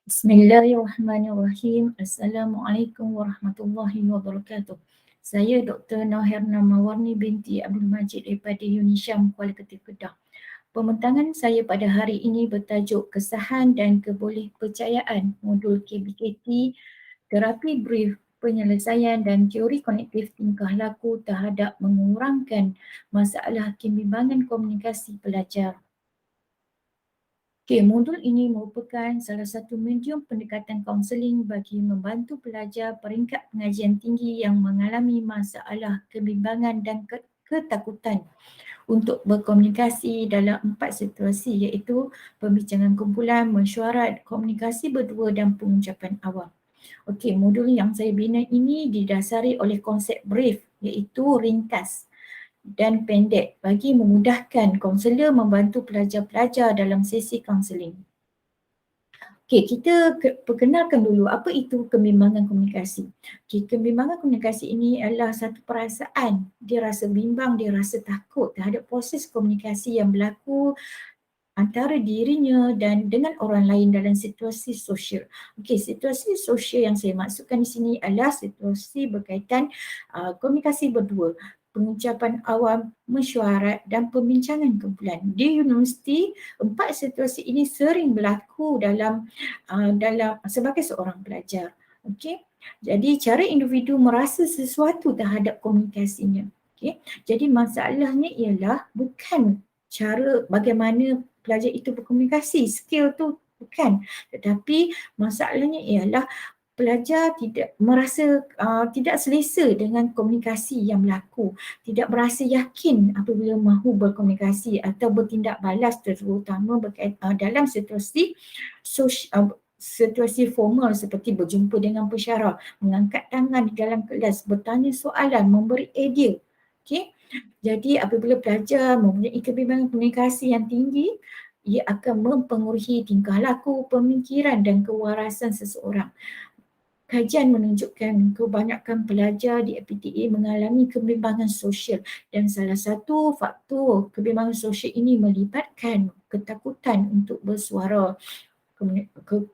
Bismillahirrahmanirrahim. Assalamualaikum warahmatullahi wabarakatuh. Saya Dr. Noherna Mawarni binti Abdul Majid daripada UNISYAM Kuala Kedah, Kedah. Pembentangan saya pada hari ini bertajuk Kesahan dan Kebolehpercayaan Modul KBKT, Terapi Brief, Penyelesaian dan Teori Kognitif Tingkah Laku terhadap mengurangkan masalah kebimbangan komunikasi pelajar. Modul ini merupakan salah satu medium pendekatan kaunseling bagi membantu pelajar peringkat pengajian tinggi yang mengalami masalah kebimbangan dan ketakutan untuk berkomunikasi dalam 4 situasi, iaitu pembincangan kumpulan, mesyuarat, komunikasi berdua dan pengucapan awam. Modul yang saya bina ini didasari oleh konsep brief, iaitu ringkas dan pendek bagi memudahkan kaunselor membantu pelajar-pelajar dalam sesi kaunseling. Kita perkenalkan dulu apa itu kebimbangan komunikasi. Kebimbangan komunikasi ini adalah satu perasaan. Dia rasa bimbang, dia rasa takut terhadap proses komunikasi yang berlaku antara dirinya dan dengan orang lain dalam situasi sosial. Situasi sosial yang saya maksudkan di sini adalah situasi berkaitan komunikasi berdua, pengucapan awam, mesyuarat dan pembincangan kumpulan. Di universiti, 4 situasi ini sering berlaku dalam sebagai seorang pelajar. Jadi cara individu merasa sesuatu terhadap komunikasinya. Jadi masalahnya ialah bukan cara bagaimana pelajar itu berkomunikasi, skill tu bukan, tetapi masalahnya ialah pelajar tidak merasa tidak selesa dengan komunikasi yang berlaku, tidak berasa yakin apabila mahu berkomunikasi atau bertindak balas, terutama dalam situasi formal seperti berjumpa dengan pensyarah, mengangkat tangan di dalam kelas, bertanya soalan, memberi idea. Jadi apabila pelajar mempunyai kebimbangan komunikasi yang tinggi, ia akan mempengaruhi tingkah laku, pemikiran dan kewarasan seseorang. Kajian menunjukkan kebanyakan pelajar di FPTA mengalami kebimbangan sosial dan salah satu faktor kebimbangan sosial ini melibatkan ketakutan untuk bersuara,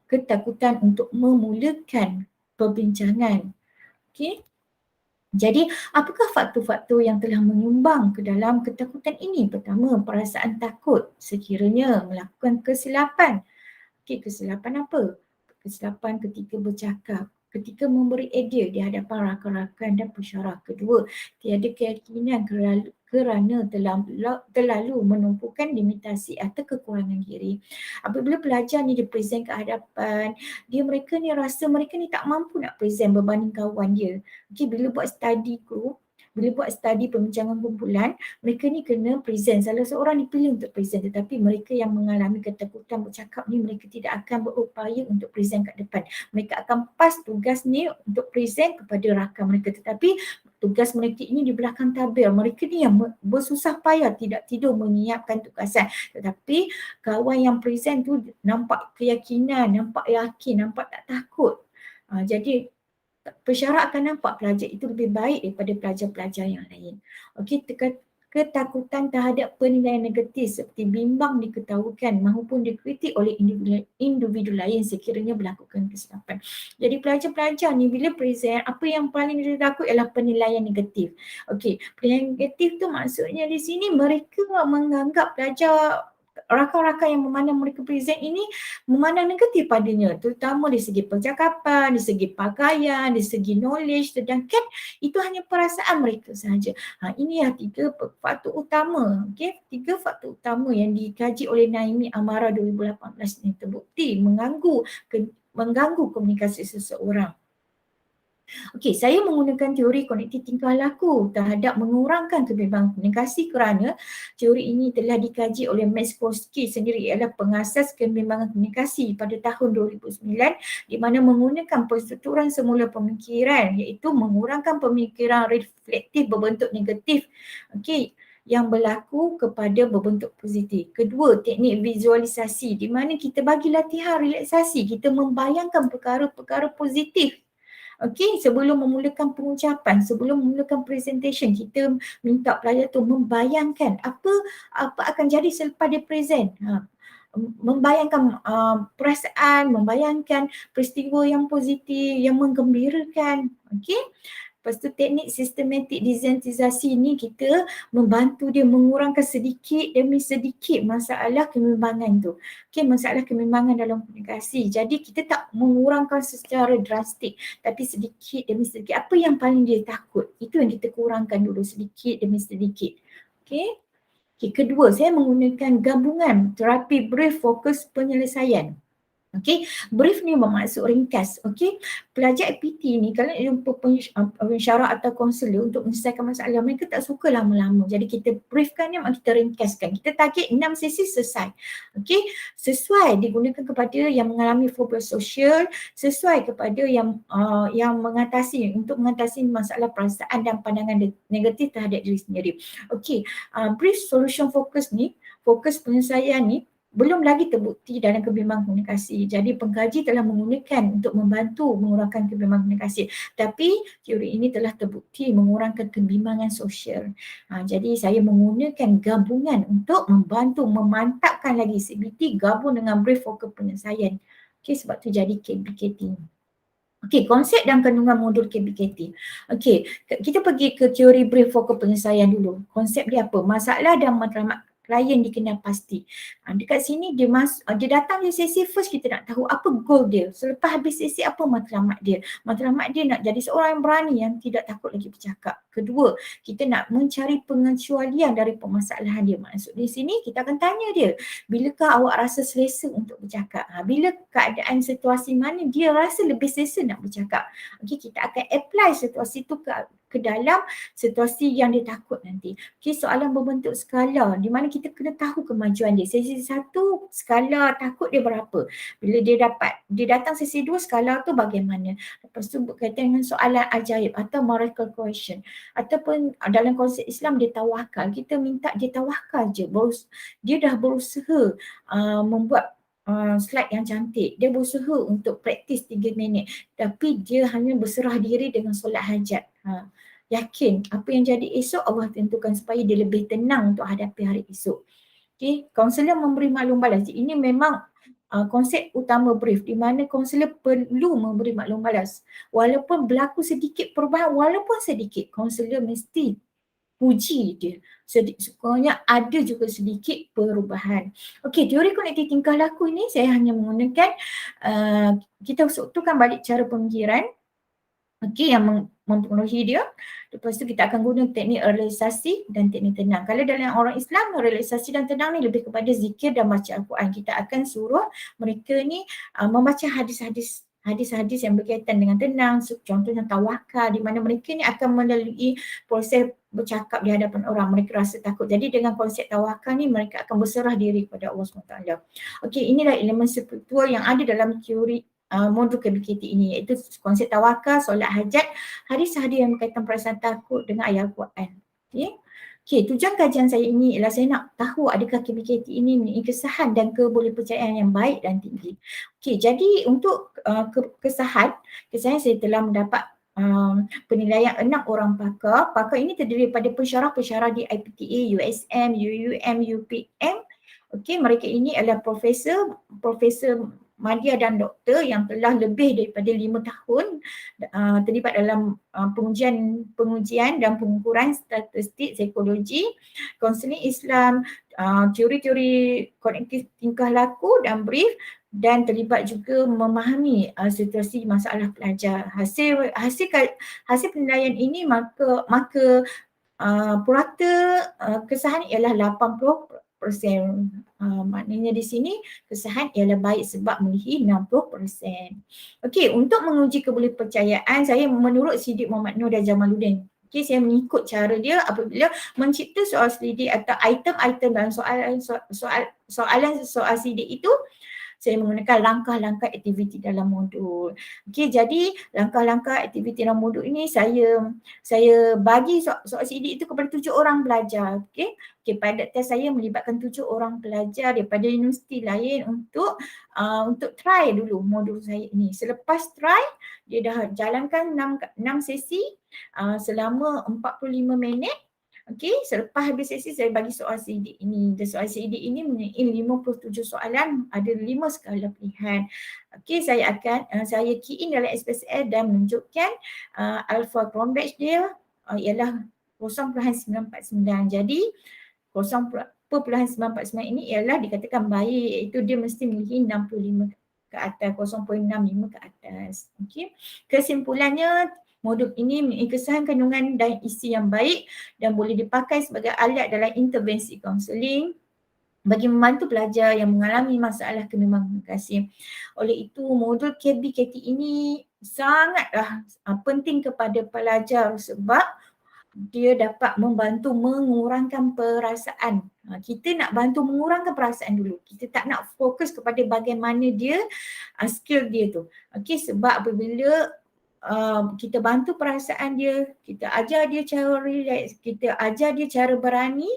ketakutan untuk memulakan perbincangan. Jadi, apakah faktor-faktor yang telah menyumbang ke dalam ketakutan ini? Pertama, perasaan takut sekiranya melakukan kesilapan. Kesilapan apa? Kesilapan ketika bercakap, ketika memberi idea di hadapan rakan-rakan dan pensyarah. Kedua, tiada keyakinan kerana terlalu menumpukan limitasi atau kekurangan diri. Apabila pelajar ni dipresent ke hadapan, mereka ni rasa mereka ni tak mampu nak present berbanding kawan dia. Bila buat study group, bila buat study pembincangan kumpulan, mereka ni kena present. Salah seorang dipilih untuk present, tetapi mereka yang mengalami ketakutan bercakap ni, mereka tidak akan berupaya untuk present kat depan. Mereka akan pass tugas ni untuk present kepada rakan mereka, tetapi tugas mereka ini di belakang tabir. Mereka ni yang bersusah payah tidak tidur menyiapkan tugasan, tetapi kawan yang present tu nampak keyakinan, nampak yakin, nampak tak takut. Jadi pensyarah akan nampak pelajar itu lebih baik daripada pelajar-pelajar yang lain. Ketakutan terhadap penilaian negatif seperti bimbang diketahukan maupun dikritik oleh individu lain sekiranya melakukan kesilapan. Jadi pelajar-pelajar ni bila present, apa yang paling dia takut ialah penilaian negatif. Penilaian negatif tu maksudnya di sini mereka menganggap pelajar, rakan-rakan yang memandang mereka present ini memandang negatif padanya, terutama dari segi percakapan, dari segi pakaian, dari segi knowledge, sedangkan itu hanya perasaan mereka sahaja. Ini 3 faktor utama, 3 faktor utama yang dikaji oleh Naimi Amara 2018 ini terbukti mengganggu komunikasi seseorang. Saya menggunakan teori kognitif tingkah laku terhadap mengurangkan kebimbangan komunikasi kerana teori ini telah dikaji oleh Maskowski sendiri, ialah pengasas kebimbangan komunikasi pada tahun 2009, di mana menggunakan penstrukturan semula pemikiran, iaitu mengurangkan pemikiran reflektif berbentuk negatif yang berlaku kepada berbentuk positif. Kedua, teknik visualisasi, di mana kita bagi latihan relaksasi, kita membayangkan perkara-perkara positif. Sebelum memulakan pengucapan, sebelum memulakan presentation, kita minta pelajar tu membayangkan apa akan jadi selepas dia present. membayangkan perasaan, membayangkan peristiwa yang positif, yang menggembirakan. Okey. Lepas tu teknik sistematik desensitisasi ni kita membantu dia mengurangkan sedikit demi sedikit masalah kebimbangan tu. Okey, masalah kebimbangan dalam komunikasi. Jadi kita tak mengurangkan secara drastik tapi sedikit demi sedikit. Apa yang paling dia takut? Itu yang kita kurangkan dulu sedikit demi sedikit. Okey. Okay, kedua, saya menggunakan gabungan terapi brief fokus penyelesaian. Okey, brief ni bermaksud ringkas. Okey, pelajar APT ni kalau jumpa pensyarah atau konselor untuk menyelesaikan masalah, mereka tak suka lama-lama. Jadi kita briefkan dia, kita ringkaskan. Kita target 6 sesi selesai. Okey, sesuai digunakan kepada yang mengalami fobia sosial, sesuai kepada yang untuk mengatasi masalah perasaan dan pandangan negatif terhadap diri sendiri. Okey, brief solution focus ni, fokus penyelesaian ni belum lagi terbukti dalam kebimbangan komunikasi. Jadi pengkaji telah menggunakan untuk membantu mengurangkan kebimbangan komunikasi. Tapi teori ini telah terbukti mengurangkan kebimbangan sosial. Jadi saya menggunakan gabungan untuk membantu memantapkan lagi CBT gabung dengan brief fokus penyelesaian. Okey, sebab tu jadi KBKT. Okey, konsep dan kandungan modul KBKT. Okey, kita pergi ke teori brief fokus penyelesaian dulu. Konsep dia apa? Masalah dan matlamat klien dikenal pasti. Dekat sini dia datang di sesi first, kita nak tahu apa goal dia. Selepas habis sesi apa matlamat dia. Matlamat dia nak jadi seorang yang berani yang tidak takut lagi bercakap. Kedua, kita nak mencari pengecualian dari permasalahan dia. Maksud di sini kita akan tanya dia, bilakah awak rasa selesa untuk bercakap? Bila keadaan situasi mana dia rasa lebih selesa nak bercakap. Okey, kita akan apply situasi tu ke dalam situasi yang dia takut nanti. Okey, soalan berbentuk skala di mana kita kena tahu kemajuan dia. Sesi 1 skala takut dia berapa. Bila dia datang sesi 2 skala tu bagaimana. Lepas tu berkaitan dengan soalan ajaib atau miracle question. Ataupun dalam konsep Islam dia tawakal. Kita minta dia tawakal je. Dia dah berusaha membuat slide yang cantik. Dia berusaha untuk praktis 3 minit. Tapi dia hanya berserah diri dengan solat hajat. Yakin apa yang jadi esok Allah tentukan supaya dia lebih tenang untuk hadapi hari esok. Okey, kaunselor memberi maklum balas. Ini memang konsep utama brief di mana kaunselor perlu memberi maklum balas. Walaupun berlaku sedikit perubahan, walaupun sedikit, kaunselor mesti puji dia. Sekurangnya ada juga sedikit perubahan. Okey, teori kognitif tingkah laku ini saya hanya menggunakan kita sekutukan balik cara pemikiran. Okey, yang mempengaruhi dia. Lepas tu kita akan guna teknik realisasi dan teknik tenang. Kalau dalam orang Islam, realisasi dan tenang ni lebih kepada zikir dan baca Al-Quran. Kita akan suruh mereka ni membaca hadis-hadis yang berkaitan dengan tenang, contohnya tawakal, di mana mereka ni akan melalui proses bercakap di hadapan orang, mereka rasa takut. Jadi dengan konsep tawakal ni mereka akan berserah diri kepada Allah SWT. Okey, inilah elemen spiritual yang ada dalam teori modul KBKT ini, iaitu konsep tawakal, solat hajat, hadis-hadis yang berkaitan perasaan takut dengan ayat Al-Quran. Okey, tujuan kajian saya ini ialah saya nak tahu adakah KBKT ini mempunyai kesahan dan kebolehpercayaan yang baik dan tinggi. Okey, jadi untuk kesahan saya telah mendapat penilaian 6 orang pakar. Pakar ini terdiri daripada pensyarah-pensyarah di IPTA, USM, UUM, UPM. Okey, mereka ini adalah profesor madya dan doktor yang telah lebih daripada 5 tahun terlibat dalam pengujian dan pengukuran statistik psikologi, kaunseling Islam, teori-teori kognitif tingkah laku dan brief, dan terlibat juga memahami situasi masalah pelajar. Hasil penilaian ini maka purata kesahan ialah 80%. Maknanya di sini kesahan ialah baik sebab melebihi 60%. Okey, untuk menguji kebolehpercayaan saya menurut Siddiq Muhammad Nur dan Jamaluddin. Okey, saya mengikut cara dia apabila mencipta soal selidik atau item-item dalam soalan Siddiq itu, saya menggunakan langkah-langkah aktiviti dalam modul. Okey, jadi langkah-langkah aktiviti dalam modul ini saya bagi soal Siddiq itu kepada 7 orang pelajar. Okey, pada test saya melibatkan 7 orang pelajar daripada universiti lain untuk try dulu modul saya ini. Selepas try, dia dah jalankan 6 sesi selama 45 minit. Okey, selepas habis sesi saya bagi soal CD ini. Dan soal CD ini mempunyai 57 soalan, ada 5 skala pilihan. Okey, saya key in dalam SPSS dan menunjukkan alpha Cron batch dia ialah 0.949. Jadi 0.949 ini ialah dikatakan baik, iaitu dia mesti memiliki 65 ke atas, 0.65 ke atas. Okey. Kesimpulannya, modul ini memiliki kesan kandungan dan isi yang baik dan boleh dipakai sebagai alat dalam intervensi kaunseling bagi membantu pelajar yang mengalami masalah kebimbangan komunikasi. Oleh itu, modul KBKT ini sangatlah penting kepada pelajar sebab dia dapat membantu mengurangkan perasaan. Kita nak bantu mengurangkan perasaan dulu. Kita tak nak fokus kepada bagaimana dia skill dia tu. Okey, sebab apabila kita bantu perasaan dia, kita ajar dia cara relax, kita ajar dia cara berani,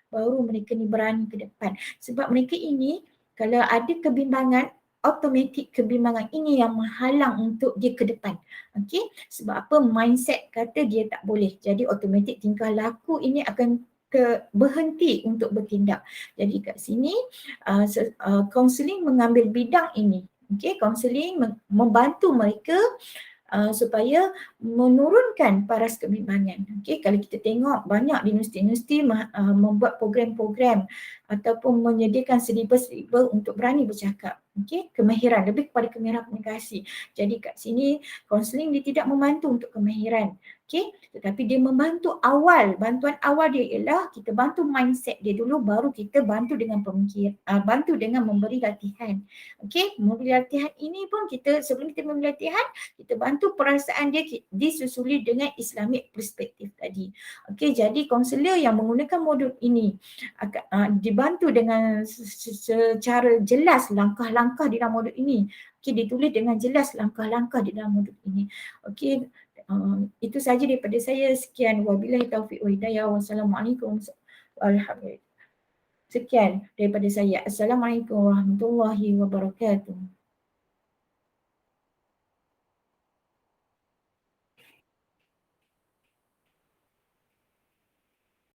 baru mereka ni berani ke depan. Sebab mereka ini kalau ada kebimbangan, automatik kebimbangan ini yang menghalang untuk dia ke depan. Okey, sebab apa? Mindset kata dia tak boleh. Jadi automatik tingkah laku ini akan berhenti untuk bertindak. Jadi kat sini kaunseling mengambil bidang ini. Okey, kaunseling membantu mereka supaya menurunkan paras kebimbangan. Okey, kalau kita tengok banyak di universiti-universiti membuat program-program ataupun menyediakan silibus-silibus untuk berani bercakap. Okey, kemahiran, lebih kepada kemahiran komunikasi. Jadi kat sini kaunseling dia tidak membantu untuk kemahiran. Okey, tetapi dia membantu bantuan awal dia ialah kita bantu mindset dia dulu, baru kita bantu dengan bantu dengan memberi latihan. Okey, memberi latihan ini pun sebelum kita memberi latihan, kita bantu perasaan dia disusuli dengan Islamic perspektif tadi. Okey, jadi kaunselor yang menggunakan modul ini dibantu dengan secara jelas langkah-langkah di dalam modul ini. Okey, ditulis dengan jelas langkah-langkah di dalam modul ini. Okey, itu saja daripada saya. Sekian, wabillahi taufiq wal hidayah. Wassalamualaikum warahmatullahi. Sekian daripada saya. Assalamualaikum warahmatullahi wabarakatuh.